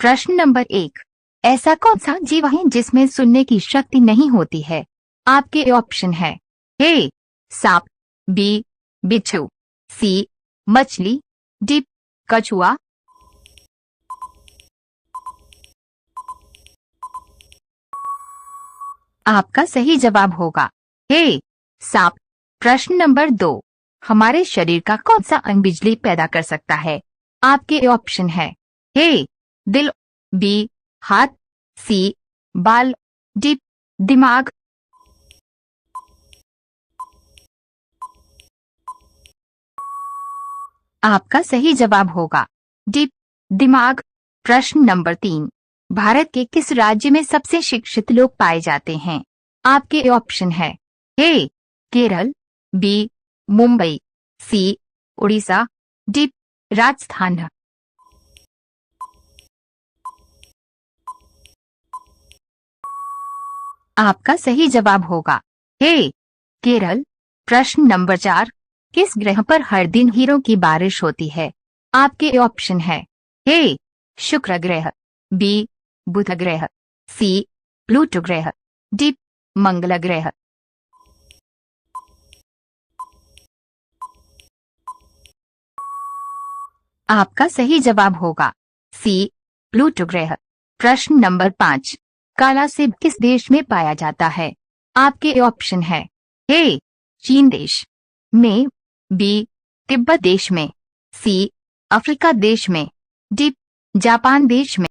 प्रश्न नंबर 1, ऐसा कौन सा जीव है जिसमें सुनने की शक्ति नहीं होती है? आपके ऑप्शन है ए सांप, बी बिच्छू, सी मछली, डी कछुआ। आपका सही जवाब होगा ए सांप। प्रश्न नंबर 2, हमारे शरीर का कौन सा अंग बिजली पैदा कर सकता है? आपके ऑप्शन है ए दिल, बी हाथ, सी बाल, डी दिमाग। आपका सही जवाब होगा डी दिमाग। प्रश्न नंबर 3, भारत के किस राज्य में सबसे शिक्षित लोग पाए जाते हैं? आपके ऑप्शन है ए केरल, बी मुंबई, सी उड़ीसा, डी राजस्थान। आपका सही जवाब होगा ए केरल। प्रश्न नंबर 4, किस ग्रह पर हर दिन हीरों की बारिश होती है? आपके ऑप्शन है ए शुक्र ग्रह, बी बुध ग्रह, सी प्लूटो ग्रह, डी मंगल ग्रह। आपका सही जवाब होगा सी प्लूटो ग्रह। प्रश्न नंबर 5, काला सेब किस देश में पाया जाता है? आपके ऑप्शन है ए चीन देश में, बी तिब्बत देश में, सी अफ्रीका देश में, डी जापान देश में।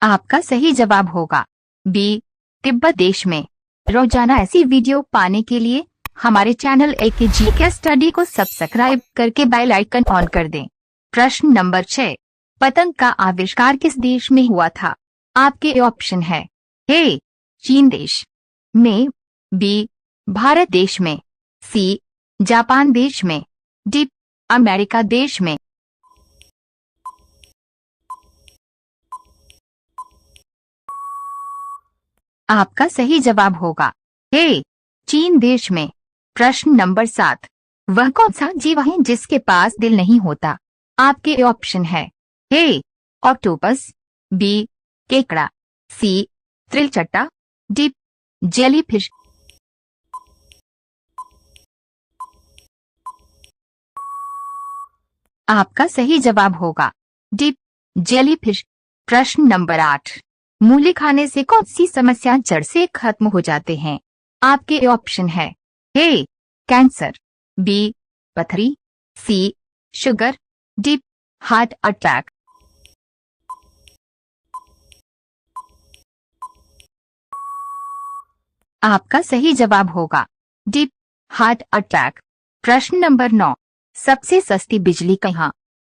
आपका सही जवाब होगा बी तिब्बत देश में। रोजाना ऐसी वीडियो पाने के लिए हमारे चैनल एके जीके स्टडी को सब्सक्राइब करके बेल आइकन ऑन कर दें। प्रश्न नंबर 6, पतंग का आविष्कार किस देश में हुआ था? आपके ऑप्शन है ए चीन देश में, बी भारत देश में, सी जापान देश में, डी अमेरिका देश में। आपका सही जवाब होगा ए चीन देश में। प्रश्न नंबर 7, वह कौन सा जीव है जिसके पास दिल नहीं होता? आपके ऑप्शन है ए ऑक्टोपस, बी केकड़ा, सी त्रिलचट्टा, डी जेलीफिश। आपका सही जवाब होगा डी जेलीफिश। प्रश्न नंबर 8, मूली खाने से कौन सी समस्या जड़ से खत्म हो जाते हैं? आपके ऑप्शन है ए कैंसर, बी पथरी, सी शुगर, डी हार्ट अटैक। आपका सही जवाब होगा डी हार्ट अटैक। प्रश्न नंबर 9, सबसे सस्ती बिजली कहाँ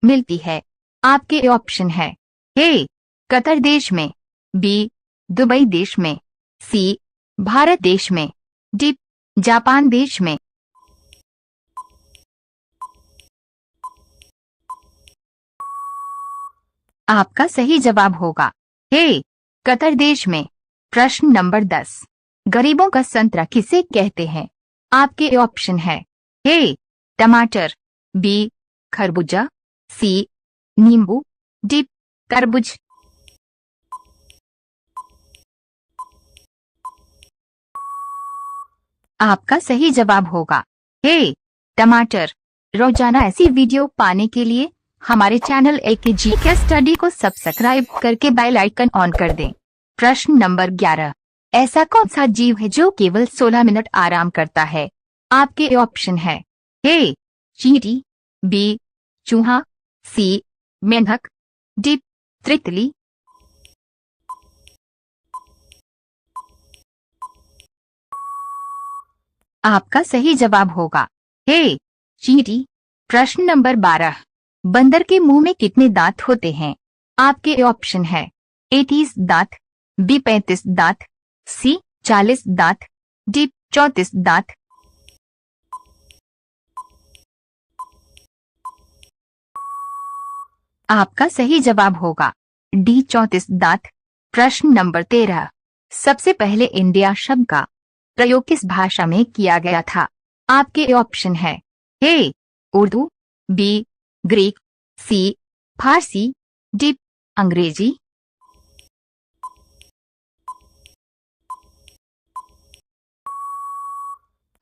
मिलती है? आपके ऑप्शन है ए कतर देश में, बी दुबई देश में, सी भारत देश में, डी जापान देश में। आपका सही जवाब होगा ए कतर देश में। प्रश्न नंबर 10, गरीबों का संतरा किसे कहते हैं? आपके ऑप्शन है ए टमाटर, बी खरबूजा, सी नींबू, डी तरबूज। आपका सही जवाब होगा ए टमाटर। रोजाना ऐसी वीडियो पाने के लिए हमारे चैनल एके जीके स्टडी को सब्सक्राइब करके बेल आइकन ऑन कर दें। प्रश्न नंबर 11, ऐसा कौन सा जीव है जो केवल 16 मिनट आराम करता है? आपके ऑप्शन है ए चींटी, बी चूहा, सी मेंढक, डी तितली। आपका सही जवाब होगा ए चींटी। प्रश्न नंबर 12, बंदर के मुंह में कितने दांत होते हैं? आपके ऑप्शन है ए 30 दांत, बी 35 दांत, सी 40 दांत, डी 34 दांत। आपका सही जवाब होगा डी 34 दांत। प्रश्न नंबर 13, सबसे पहले इंडिया शब्द का प्रयोग किस भाषा में किया गया था? आपके ऑप्शन है ए उर्दू, बी ग्रीक, सी फारसी, डी अंग्रेजी।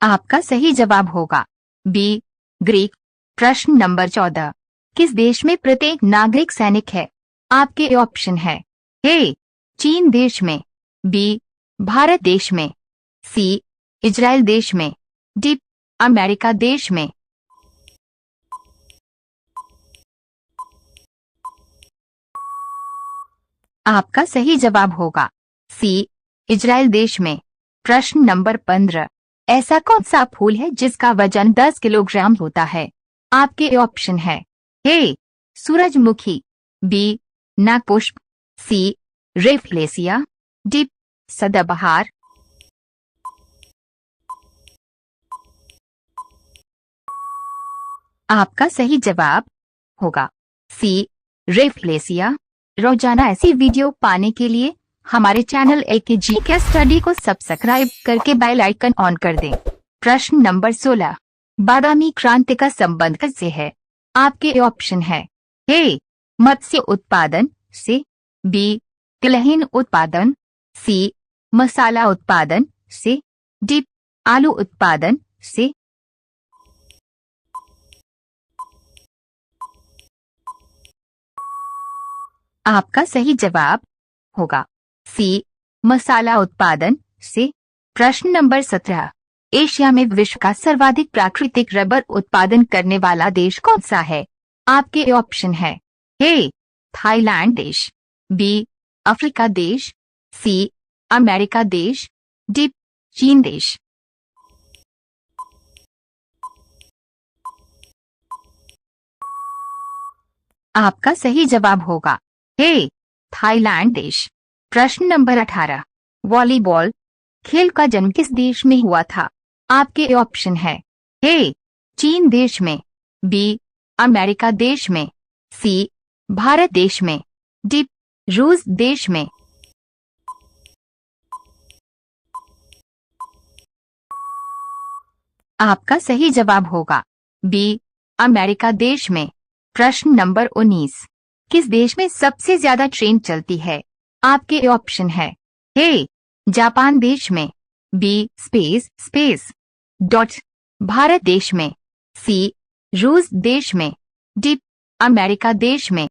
आपका सही जवाब होगा बी ग्रीक। प्रश्न नंबर 14, किस देश में प्रत्येक नागरिक सैनिक है? आपके ऑप्शन है ए चीन देश में, बी भारत देश में, सी इजराइल देश में, डी अमेरिका देश में। आपका सही जवाब होगा सी इजराइल देश में। प्रश्न नंबर 15, ऐसा कौन सा फूल है जिसका वजन 10 किलोग्राम होता है? आपके ऑप्शन है ए सूरजमुखी, बी नागपुष्प, सी रेफलेसिया, डी सदाबहार। आपका सही जवाब होगा सी रेफलेसिया। रोजाना ऐसी वीडियो पाने के लिए हमारे चैनल एके जीके स्टडी को सब्सक्राइब करके बेल आइकन ऑन कर दें। प्रश्न नंबर 16, बादामी क्रांति का संबंध किससे है? आपके ऑप्शन है ए मत्स्य उत्पादन से, बी तिलहन उत्पादन, सी मसाला उत्पादन से, डी आलू उत्पादन से। आपका सही जवाब होगा सी मसाला उत्पादन से। प्रश्न नंबर 17, एशिया में विश्व का सर्वाधिक प्राकृतिक रबर उत्पादन करने वाला देश कौन सा है? आपके ऑप्शन है ए थाईलैंड देश, बी अफ्रीका देश, सी अमेरिका देश, डी चीन देश। आपका सही जवाब होगा ए थाईलैंड देश। प्रश्न नंबर 18, वॉलीबॉल खेल का जन्म किस देश में हुआ था? आपके ऑप्शन है ए चीन देश में, बी अमेरिका देश में, सी भारत देश में, डी रूस देश में। आपका सही जवाब होगा बी अमेरिका देश में। प्रश्न नंबर 19, किस देश में सबसे ज्यादा ट्रेन चलती है? आपके ऑप्शन है ए जापान देश में, बी स्पेस डॉट भारत देश में, सी रूस देश में, डी अमेरिका देश में।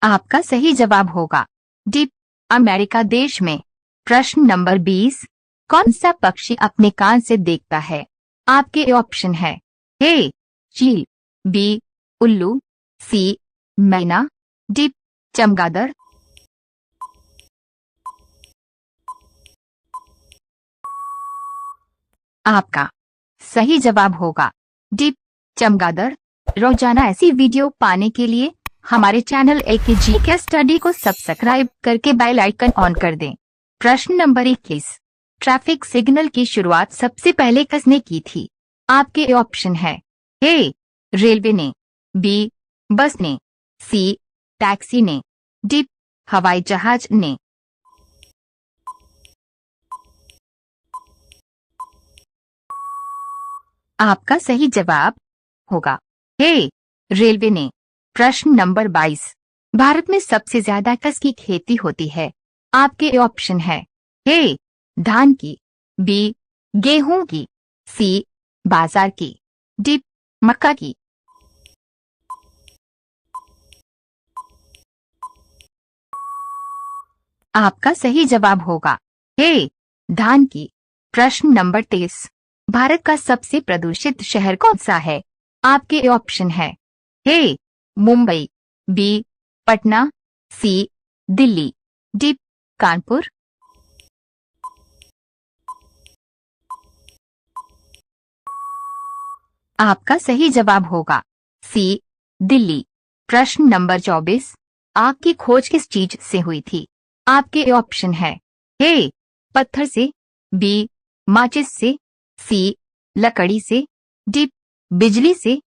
आपका सही जवाब होगा डी अमेरिका देश में। प्रश्न नंबर 20, कौन सा पक्षी अपने कान से देखता है? आपके ऑप्शन है ए चील, बी उल्लू, सी मैना, डी चमगादड़। आपका सही जवाब होगा डी चमगादड़। रोजाना ऐसी वीडियो पाने के लिए हमारे चैनल एके जीके स्टडी को सब्सक्राइब करके बेल आइकन ऑन कर दें। प्रश्न नंबर 21, ट्रैफिक सिग्नल की शुरुआत सबसे पहले किसने की थी? आपके ऑप्शन है ए रेलवे ने, बी बस ने, सी टैक्सी ने, डी हवाई जहाज ने। आपका सही जवाब होगा ए रेलवे ने। प्रश्न नंबर 22, भारत में सबसे ज्यादा किसकी खेती होती है? आपके ऑप्शन है ए धान की, बी गेहूं की, सी बाजार की, डी मक्का की। आपका सही जवाब होगा ए धान की। प्रश्न नंबर 23, भारत का सबसे प्रदूषित शहर कौन सा है? आपके ऑप्शन है ए मुंबई, बी पटना, सी दिल्ली, डी कानपुर। आपका सही जवाब होगा सी दिल्ली। प्रश्न नंबर 24, आग की खोज किस चीज से हुई थी? आपके ऑप्शन है ए पत्थर से, बी माचिस से, सी लकड़ी से, डी बिजली से।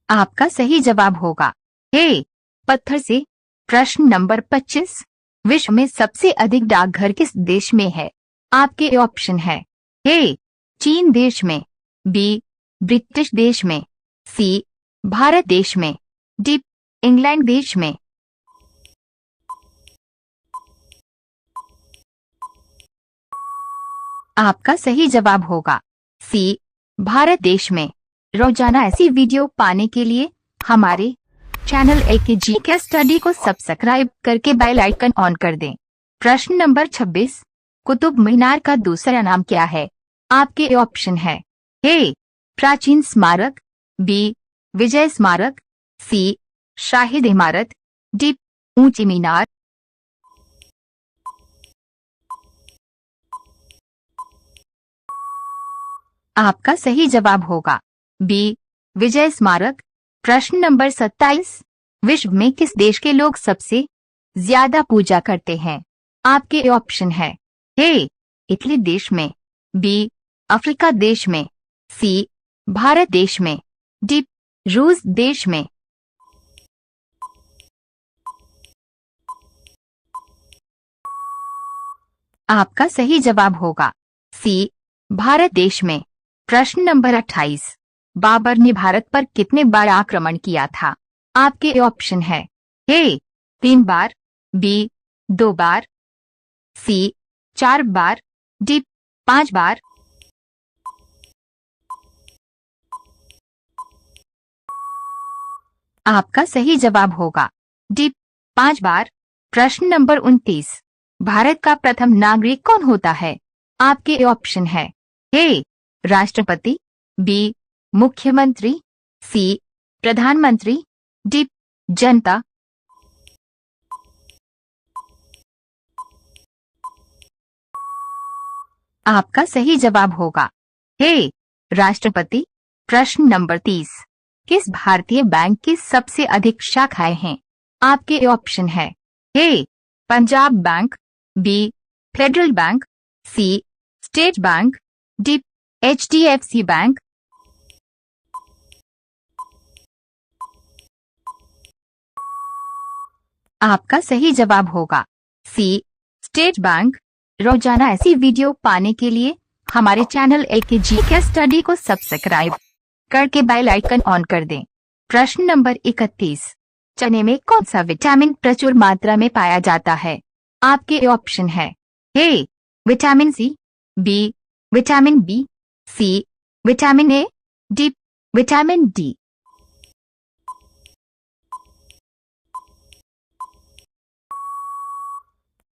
आपका सही जवाब होगा ए पत्थर से। प्रश्न नंबर 25, विश्व में सबसे अधिक डाकघर किस देश में है? आपके ऑप्शन है ए चीन देश में, बी ब्रिटिश देश में, सी भारत देश में, डी इंग्लैंड देश में। आपका सही जवाब होगा सी भारत देश में। रोजाना ऐसी वीडियो पाने के लिए हमारे चैनल AKG के स्टडी को सब्सक्राइब करके बेल आइकन ऑन कर दें। प्रश्न नंबर 26, कुतुब मीनार का दूसरा नाम क्या है? आपके ऑप्शन है ए प्राचीन स्मारक, बी विजय स्मारक, सी शाहिद इमारत, डी ऊंची मीनार। आपका सही जवाब होगा बी विजय स्मारक। प्रश्न नंबर 27, विश्व में किस देश के लोग सबसे ज्यादा पूजा करते हैं? आपके ऑप्शन है ए इटली देश में, बी अफ्रीका देश में, सी भारत देश में, डी रूस देश में। आपका सही जवाब होगा सी भारत देश में। प्रश्न नंबर 28, बाबर ने भारत पर कितने बार आक्रमण किया था? आपके ऑप्शन है ए 3 बार, बी 2 बार, सी 4 बार, डी 5 बार। आपका सही जवाब होगा डी 5 बार। प्रश्न नंबर 29, भारत का प्रथम नागरिक कौन होता है? आपके ऑप्शन है ए राष्ट्रपति, बी मुख्यमंत्री, सी प्रधानमंत्री, डी जनता। आपका सही जवाब होगा ए राष्ट्रपति। प्रश्न नंबर 30, किस भारतीय बैंक की सबसे अधिक शाखाएं हैं? आपके ऑप्शन है A Punjab bank, B federal bank, C state bank, D HDFC bank. आपका सही जवाब होगा सी स्टेट बैंक। रोजाना ऐसी वीडियो पाने के लिए हमारे चैनल AKG के स्टडी को सब्सक्राइब करके बेल आइकन ऑन कर दें। प्रश्न नंबर 31, चने में कौन सा विटामिन प्रचुर मात्रा में पाया जाता है? आपके ऑप्शन है A vitamin C, B vitamin B, C vitamin A, D vitamin D.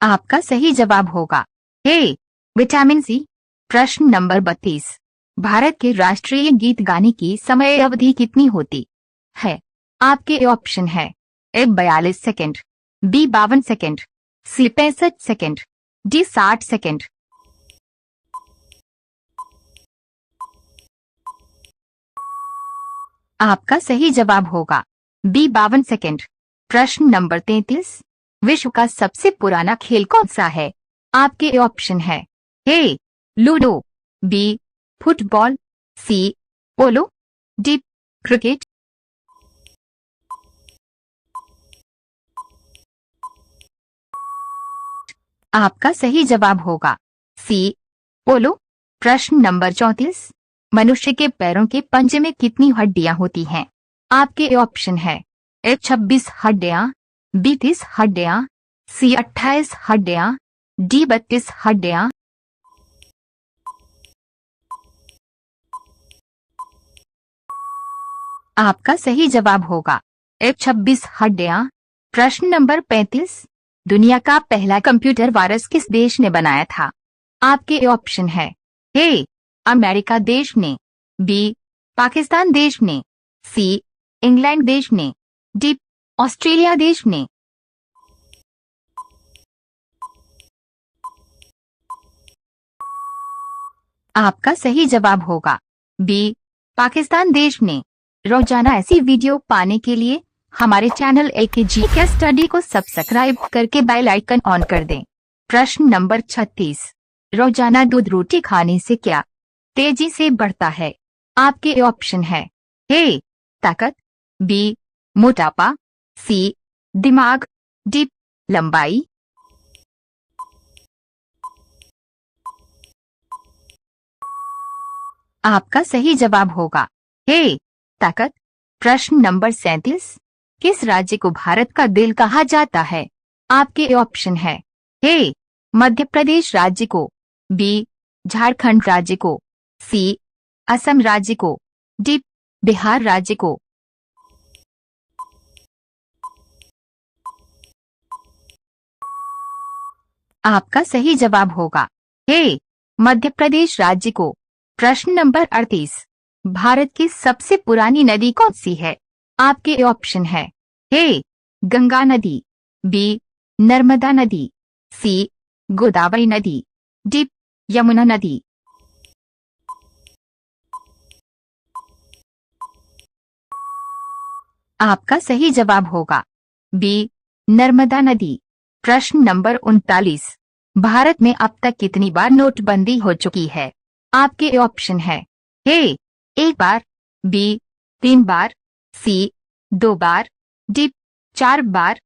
आपका सही जवाब होगा ए विटामिन सी। प्रश्न नंबर 32, भारत के राष्ट्रीय गीत गाने की समय अवधि कितनी होती है? आपके ऑप्शन है ए 42 सेकंड, बी 52 सेकंड, सी 65 सेकंड, डी 60 सेकंड। आपका सही जवाब होगा बी 52 सेकंड। प्रश्न नंबर 33, विश्व का सबसे पुराना खेल कौन सा है? आपके ऑप्शन है ए लूडो, बी फुटबॉल, सी पोलो, डी क्रिकेट। आपका सही जवाब होगा सी पोलो। प्रश्न नंबर 34, मनुष्य के पैरों के पंजे में कितनी हड्डियां होती हैं? आपके ऑप्शन है ए 26 हड्डियां, बी 30 हड्डियां, सी 28 हड्डियां, डी 32 हड्डियां। आपका सही जवाब होगा ए 26 हड्डियां। प्रश्न नंबर 35, दुनिया का पहला कंप्यूटर वायरस किस देश ने बनाया था? आपके ऑप्शन है ए अमेरिका देश ने, बी पाकिस्तान देश ने, सी इंग्लैंड देश ने, डी ऑस्ट्रेलिया देश ने। आपका सही जवाब होगा बी पाकिस्तान देश ने। रोजाना ऐसी वीडियो पाने के लिए हमारे चैनल AKG के स्टडी को सब्सक्राइब करके बेल आइकन ऑन कर दें। प्रश्न नंबर 36, रोजाना दूध रोटी खाने से क्या तेजी से बढ़ता है? आपके ऑप्शन है ए ताकत, बी मोटापा, सी दिमाग, डी लंबाई। आपका सही जवाब होगा ए ताकत। प्रश्न नंबर 37, किस राज्य को भारत का दिल कहा जाता है? आपके ऑप्शन है ए मध्य प्रदेश राज्य को, बी झारखंड राज्य को, सी असम राज्य को, डी बिहार राज्य को। आपका सही जवाब होगा ए मध्य प्रदेश राज्य को। प्रश्न नंबर 38, भारत की सबसे पुरानी नदी कौन सी है? आपके ऑप्शन है ए गंगा नदी, बी नर्मदा नदी, सी गोदावरी नदी, डी यमुना नदी। आपका सही जवाब होगा बी नर्मदा नदी। प्रश्न नंबर 39, भारत में अब तक कितनी बार नोटबंदी हो चुकी है? आपके ऑप्शन है ए एक बार, बी 3 बार, सी 2 बार, डी 4 बार।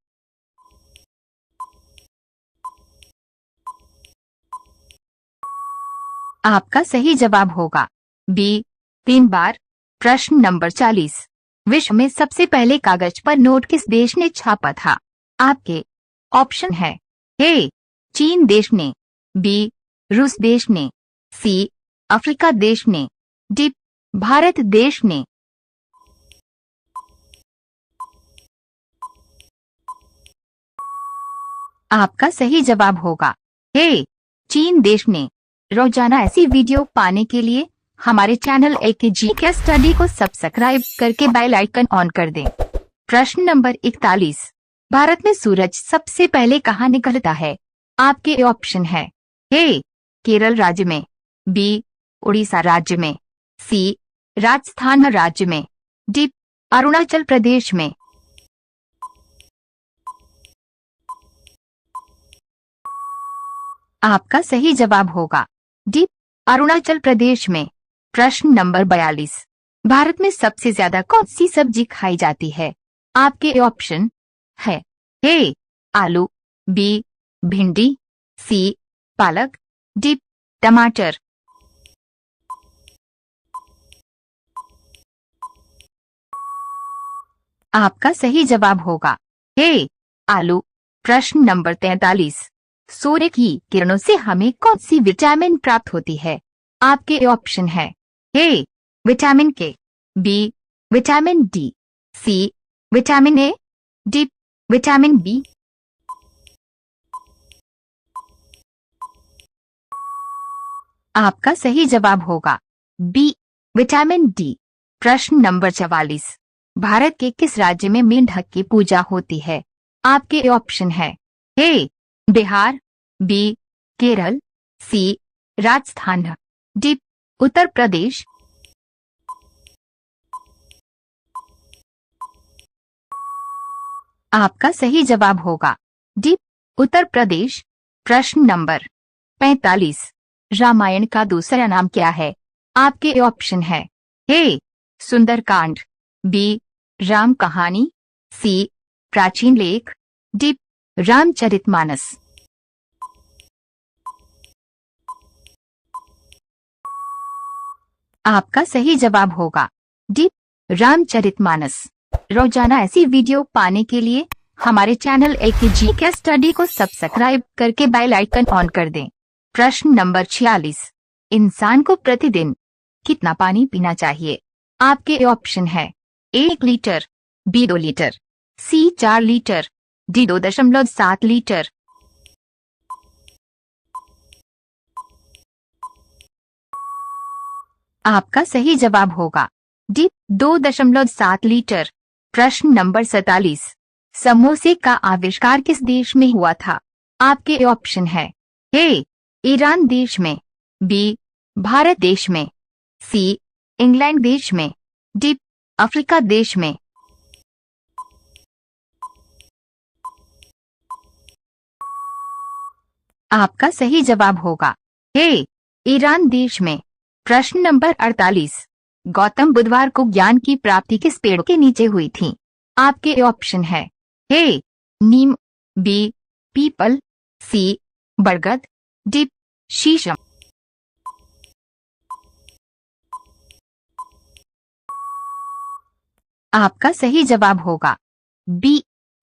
आपका सही जवाब होगा बी 3 बार। प्रश्न नंबर 40, विश्व में सबसे पहले कागज पर नोट किस देश ने छापा था? आपके ऑप्शन है ए चीन देश ने, बी रूस देश ने, सी अफ्रीका देश ने, डी भारत देश ने। आपका सही जवाब होगा ए चीन देश ने। रोजाना ऐसी वीडियो पाने के लिए हमारे चैनल AKG के स्टडी को सब्सक्राइब करके बेल आइकन ऑन कर दें। प्रश्न नंबर 41, भारत में सूरज सबसे पहले कहाँ निकलता है? आपके ऑप्शन है ए केरल राज्य में, बी उड़ीसा राज्य में, सी राजस्थान राज्य में, डी अरुणाचल प्रदेश में। आपका सही जवाब होगा डी अरुणाचल प्रदेश में। प्रश्न नंबर 42, भारत में सबसे ज्यादा कौन सी सब्जी खाई जाती है? आपके ऑप्शन है ए आलू, बी भिंडी, सी पालक, डी टमाटर। आपका सही जवाब होगा ए आलू। प्रश्न नंबर 43, सूर्य की किरणों से हमें कौन सी विटामिन प्राप्त होती है? आपके ऑप्शन है A vitamin K, B vitamin D, C vitamin A, D vitamin B. आपका सही जवाब होगा बी विटामिन डी। प्रश्न नंबर 44, भारत के किस राज्य में मेंढक की पूजा होती है? आपके ऑप्शन है ए बिहार, बी केरल, सी राजस्थान, डी उत्तर प्रदेश। आपका सही जवाब होगा डी उत्तर प्रदेश। प्रश्न नंबर 45, रामायण का दूसरा नाम क्या है? आपके ऑप्शन है ए सुंदरकांड, बी राम कहानी, सी प्राचीन लेख, डी रामचरितमानस। आपका सही जवाब होगा डी रामचरितमानस। रोजाना ऐसी वीडियो पाने के लिए हमारे चैनल AKG के स्टडी को सब्सक्राइब करके बेल आइकन ऑन कर दें। प्रश्न नंबर 46, इंसान को प्रतिदिन कितना पानी पीना चाहिए? आपके ऑप्शन है 1 लीटर, बी 2 लीटर, सी 4 लीटर, डी 2.7 लीटर। आपका सही जवाब होगा डी 2.7 लीटर। प्रश्न नंबर 47, समोसे का आविष्कार किस देश में हुआ था? आपके ऑप्शन है ए ईरान देश में, बी भारत देश में, सी इंग्लैंड देश में, डी अफ्रीका देश में। आपका सही जवाब होगा ए ईरान देश में। प्रश्न नंबर 48, गौतम बुधवार को ज्ञान की प्राप्ति किस पेड़ के नीचे हुई थी? आपके ऑप्शन है ए नीम, बी पीपल, सी बरगद, डी शीशम। आपका सही जवाब होगा बी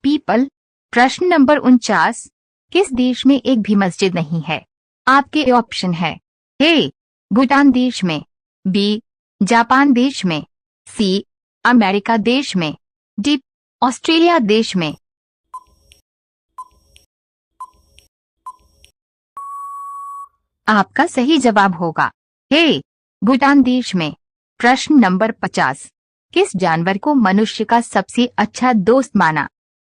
पीपल। प्रश्न नंबर 49, किस देश में एक भी मस्जिद नहीं है? आपके ऑप्शन है ए भूटान देश में, बी जापान देश में, सी अमेरिका देश में, डी ऑस्ट्रेलिया देश में। आपका सही जवाब होगा ए भूटान देश में। प्रश्न नंबर 50, किस जानवर को मनुष्य का सबसे अच्छा दोस्त माना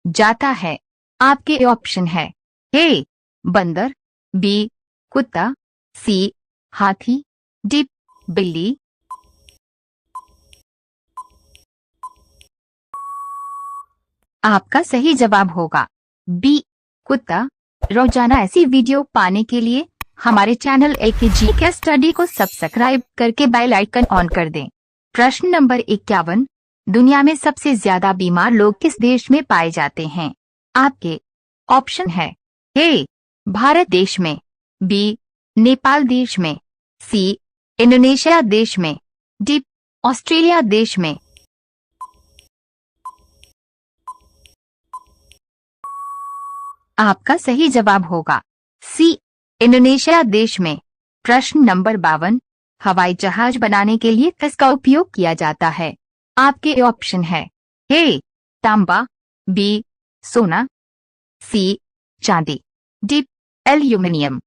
जाता है? आपके ऑप्शन है ए बंदर, बी कुत्ता, सी हाथी, डी बिल्ली। आपका सही जवाब होगा बी कुत्ता। रोजाना ऐसी वीडियो पाने के लिए हमारे चैनल एकेजी के स्टडी को सब्सक्राइब करके बेल आइकन ऑन कर दें। प्रश्न नंबर 51, दुनिया में सबसे ज्यादा बीमार लोग किस देश में पाए जाते हैं? आपके ऑप्शन है ए भारत देश में, बी नेपाल देश में, सी इंडोनेशिया देश में, डी ऑस्ट्रेलिया देश में। आपका सही जवाब होगा सी इंडोनेशिया देश में। प्रश्न नंबर 52, हवाई जहाज बनाने के लिए किसका उपयोग किया जाता है? आपके ऑप्शन है ए तांबा, बी सोना, सी चांदी, डी एल्यूमिनियम।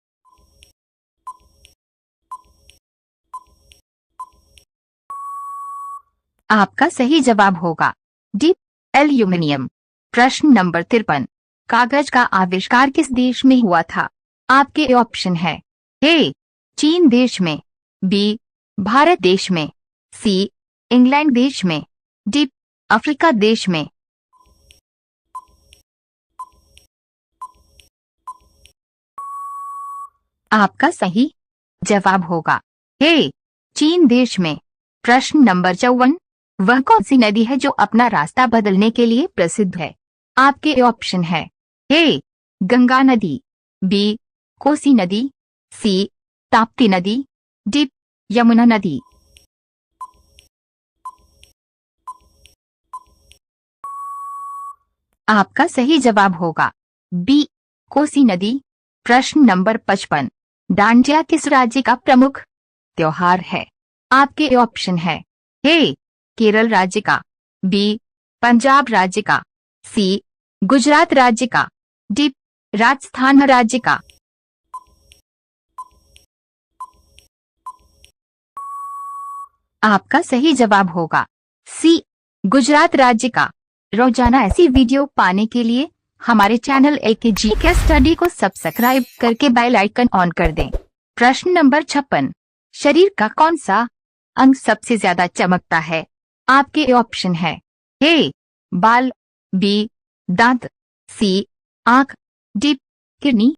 आपका सही जवाब होगा डी एल्यूमिनियम। प्रश्न नंबर 53, कागज का आविष्कार किस देश में हुआ था? आपके ऑप्शन है ए चीन देश में, बी भारत देश में, सी इंग्लैंड देश में, डी अफ्रीका देश में। आपका सही जवाब होगा ए चीन देश में। प्रश्न नंबर 54, वह कौन सी नदी है जो अपना रास्ता बदलने के लिए प्रसिद्ध है? आपके ऑप्शन है ए गंगा नदी, बी कोसी नदी, सी ताप्ती नदी, डी यमुना नदी। आपका सही जवाब होगा बी कोसी नदी। प्रश्न नंबर 55, डांडिया किस राज्य का प्रमुख त्योहार है? आपके ऑप्शन है ए केरल राज्य का, बी पंजाब राज्य का, सी गुजरात राज्य का, डी राजस्थान राज्य का। आपका सही जवाब होगा सी गुजरात राज्य का। रोजाना ऐसी वीडियो पाने के लिए हमारे चैनल एकेजी के स्टडी को सब्सक्राइब करके बेल आइकन ऑन कर दें। प्रश्न नंबर 56, शरीर का कौन सा अंग सबसे ज्यादा चमकता है? आपके ऑप्शन है ए बाल, बी दांत, सी आंख, डी किडनी।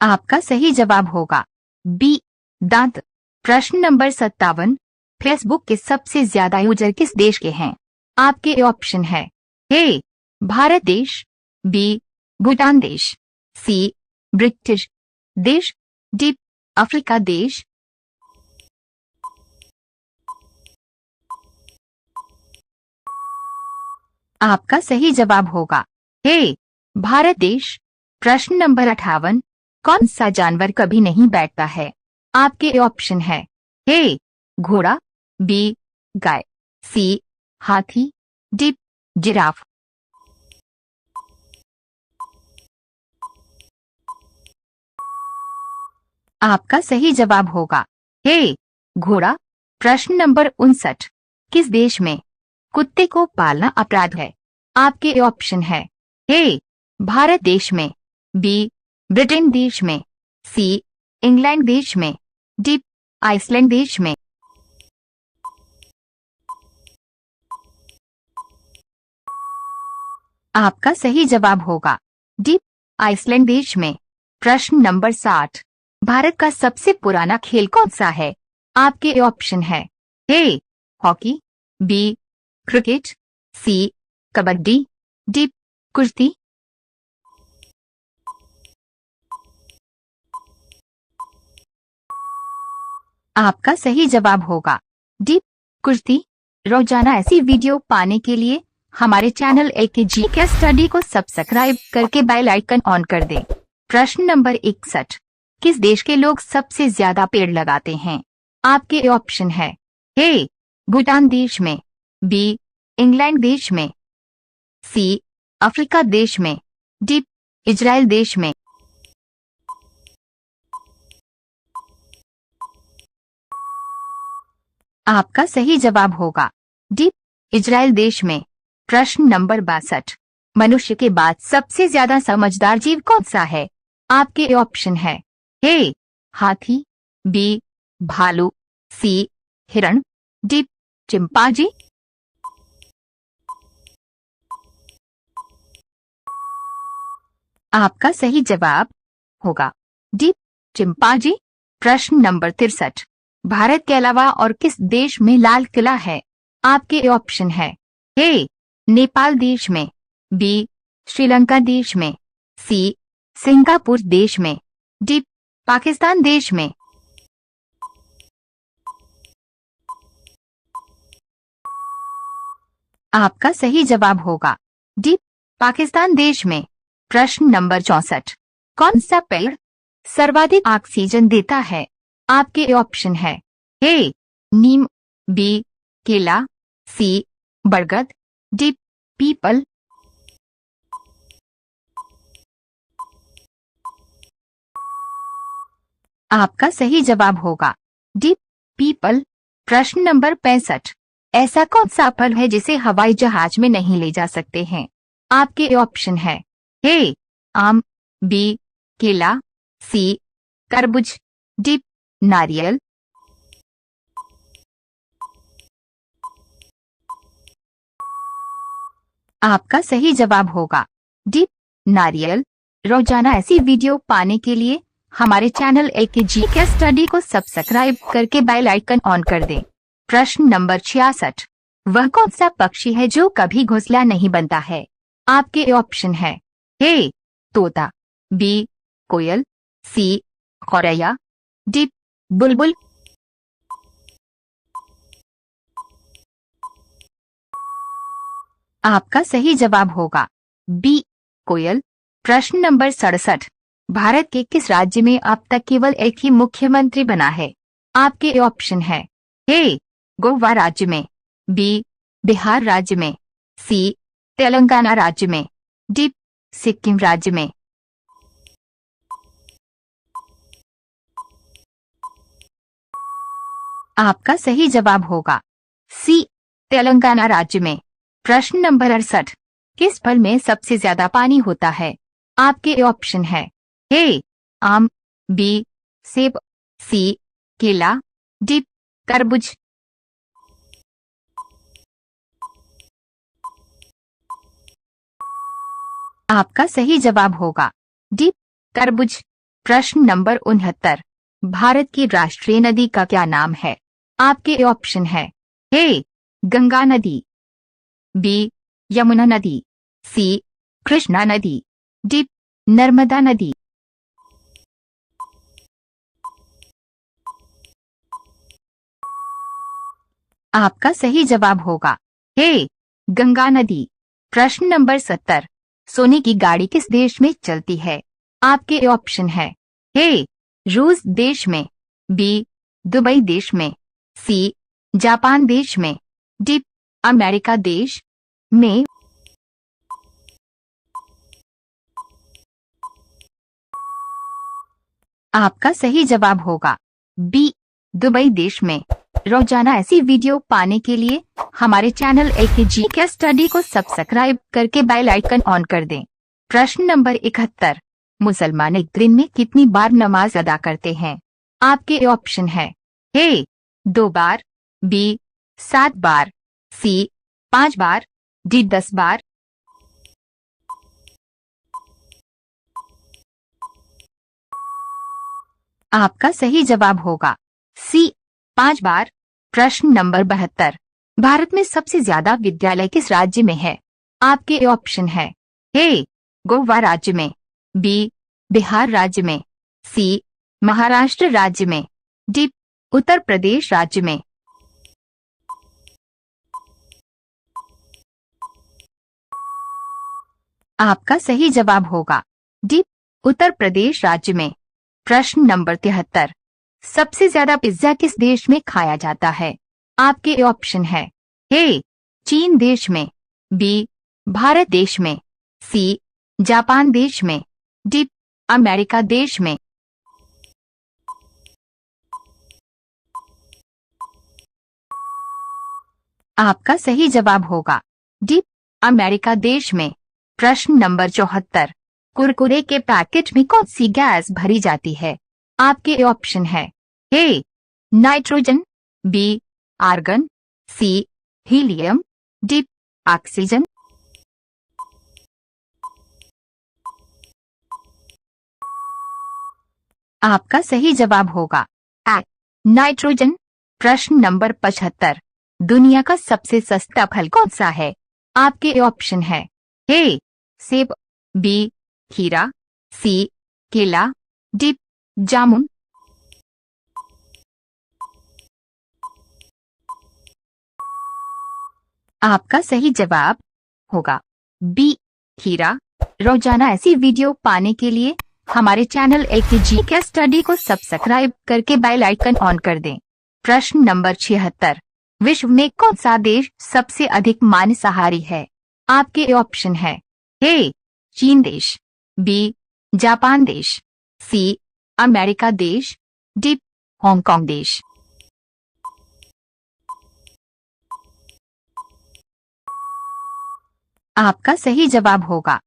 आपका सही जवाब होगा बी दांत। प्रश्न नंबर 57, फेसबुक के सबसे ज्यादा यूजर किस देश के हैं? आपके ऑप्शन है ए भारत देश, बी भूटान देश, सी ब्रिटिश देश, डी अफ्रीका देश। आपका सही जवाब होगा ए भारत देश। प्रश्न नंबर 58, कौन सा जानवर कभी नहीं बैठता है? आपके ऑप्शन है ए घोड़ा, बी गाय, सी हाथी, डी जिराफ। आपका सही जवाब होगा ए घोड़ा। प्रश्न नंबर 59, किस देश में कुत्ते को पालना अपराध है? आपके ऑप्शन है ए भारत देश में, बी ब्रिटेन देश में, सी इंग्लैंड देश में, डी आइसलैंड देश में। आपका सही जवाब होगा डी आइसलैंड देश में। प्रश्न नंबर 60, भारत का सबसे पुराना खेल कौन सा है? आपके ऑप्शन है A hockey, B cricket, C kabaddi, D कुश्ती। आपका सही जवाब होगा डी कुश्ती। रोजाना ऐसी वीडियो पाने के लिए हमारे चैनल AKG के स्टडी को सब्सक्राइब करके बेल आइकन ऑन कर दें। प्रश्न नंबर 61, किस देश के लोग सबसे ज्यादा पेड़ लगाते हैं? आपके ऑप्शन है ए भूटान देश में, बी इंग्लैंड देश में, सी अफ्रीका देश में, डी इजराइल देश में। आपका सही जवाब होगा डी इजराइल देश में। प्रश्न नंबर 62, मनुष्य के बाद सबसे ज्यादा समझदार जीव कौन सा है? आपके ऑप्शन है ए हाथी, बी भालू, सी हिरण, डी चिंपांजी। आपका सही जवाब होगा डी चिंपांजी। प्रश्न नंबर 63, भारत के अलावा और किस देश में लाल किला है? आपके ऑप्शन है ए नेपाल देश में, बी श्रीलंका देश में, सी सिंगापुर देश में, डी पाकिस्तान देश में। आपका सही जवाब होगा डी पाकिस्तान देश में। प्रश्न नंबर 64, कौन सा पेड़ सर्वाधिक ऑक्सीजन देता है? आपके ऑप्शन है ए नीम, बी केला, सी बरगद, डी पीपल। आपका सही जवाब होगा डी पीपल। प्रश्न नंबर 65, ऐसा कौन सा फल है जिसे हवाई जहाज में नहीं ले जा सकते हैं? आपके ऑप्शन है ए आम, बी केला, सी तरबूज, डी नारियल। आपका सही जवाब होगा डी नारियल। रोजाना ऐसी वीडियो पाने के लिए हमारे चैनल AKG के स्टडी को सब्सक्राइब करके बेल आइकन ऑन कर दें। प्रश्न नंबर 66, वह कौन सा पक्षी है जो कभी घोंसला नहीं बनता है? आपके ऑप्शन है ए तोता, बी कोयल, सी गौरैया, डी बुलबुल। आपका सही जवाब होगा बी कोयल। प्रश्न नंबर 67, भारत के किस राज्य में अब तक केवल एक ही मुख्यमंत्री बना है? आपके ऑप्शन है ए गोवा राज्य में, बी बिहार राज्य में, सी तेलंगाना राज्य में, डी सिक्किम राज्य में। आपका सही जवाब होगा सी तेलंगाना राज्य में। प्रश्न नंबर 68, किस फल में सबसे ज्यादा पानी होता है? आपके ऑप्शन है ए आम, बी सेब, सी केला, डी तरबूज। आपका सही जवाब होगा डी तरबूज। प्रश्न नंबर 69, भारत की राष्ट्रीय नदी का क्या नाम है? आपके ऑप्शन है ए गंगा नदी, बी यमुना नदी, सी कृष्णा नदी, डी नर्मदा नदी। आपका सही जवाब होगा ए गंगा नदी। प्रश्न नंबर 70, सोने की गाड़ी किस देश में चलती है? आपके ऑप्शन है ए रूस देश में, बी दुबई देश में, सी जापान देश में, डी अमेरिका देश में। आपका सही जवाब होगा बी दुबई देश में। रोजाना ऐसी वीडियो पाने के लिए हमारे चैनल AKG के स्टडी को सब्सक्राइब करके बेल आइकन ऑन कर दें। प्रश्न नंबर 71, मुसलमान एक दिन में कितनी बार नमाज अदा करते हैं? आपके ऑप्शन है ए 2 बार, बी 7 बार, सी 5 बार, डी 10 बार। आपका सही जवाब होगा सी 5 बार। प्रश्न नंबर 72। भारत में सबसे ज्यादा विद्यालय किस राज्य में है? आपके ऑप्शन है ए गोवा राज्य में, बी बिहार राज्य में, सी महाराष्ट्र राज्य में, डी उत्तर प्रदेश राज्य में। आपका सही जवाब होगा डी उत्तर प्रदेश राज्य में। प्रश्न नंबर 73। सबसे ज्यादा पिज्जा किस देश में खाया जाता है? आपके ऑप्शन है ए चीन देश में, बी भारत देश में, सी जापान देश में, डी अमेरिका देश में। आपका सही जवाब होगा डी अमेरिका देश में। प्रश्न नंबर 74। कुरकुरे के पैकेट में कौन सी गैस भरी जाती है? आपके ऑप्शन है A nitrogen, B argon, C helium, D oxygen. आपका सही जवाब होगा ए नाइट्रोजन। प्रश्न नंबर 75। दुनिया का सबसे सस्ता फल कौन सा है? आपके ऑप्शन है ए सेब, बी खीरा, सी केला, डी जामुन। आपका सही जवाब होगा बी खीरा। रोजाना ऐसी वीडियो पाने के लिए हमारे चैनल एकेजी के स्टडी को सब्सक्राइब करके बेल आइकन ऑन कर दें। प्रश्न नंबर 76। विश्व में कौन सा देश सबसे अधिक मांसाहारी है? आपके ऑप्शन है ए चीन देश, बी जापान देश, सी अमेरिका देश, डी हांगकांग देश। आपका सही जवाब होगा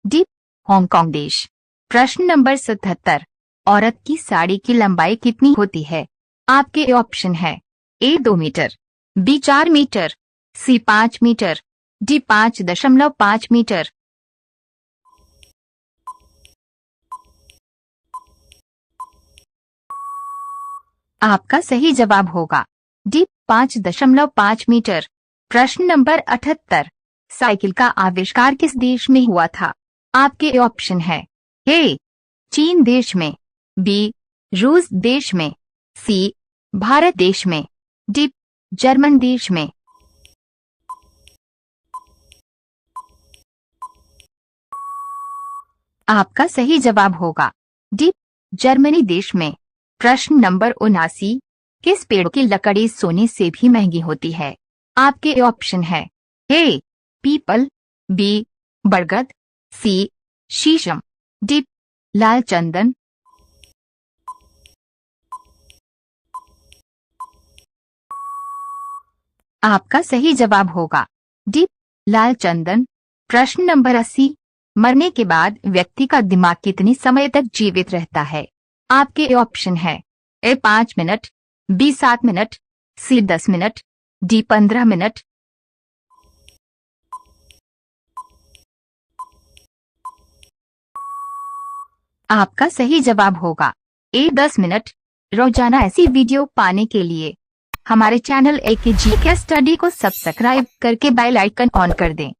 डी हांगकांग देश। प्रश्न नंबर 77। औरत की साड़ी की लंबाई कितनी होती है? आपके ऑप्शन है ए 2 मीटर, बी 4 मीटर, सी 5 मीटर, डी 5.5 मीटर। आपका सही जवाब होगा डी 5.5 मीटर। प्रश्न नंबर 78। साइकिल का आविष्कार किस देश में हुआ था? आपके ऑप्शन है ए चीन देश में, बी रूस देश में, सी भारत देश में, डी जर्मन देश में। आपका सही जवाब होगा डी जर्मनी देश में। प्रश्न नंबर 79। किस पेड़ की लकड़ी सोने से भी महंगी होती है? आपके ऑप्शन है ए पीपल, बी बरगद, सी शीशम, डी लाल चंदन। आपका सही जवाब होगा डी लाल चंदन। प्रश्न नंबर 80। मरने के बाद व्यक्ति का दिमाग कितने समय तक जीवित रहता है? आपके ऑप्शन है ए 5 मिनट, बी 7 मिनट, सी 10 मिनट, डी 15 मिनट। आपका सही जवाब होगा ए 10 मिनट। रोजाना ऐसी वीडियो पाने के लिए हमारे चैनल एकेजी के स्टडी को सब्सक्राइब करके बेल आइकन ऑन कर दें।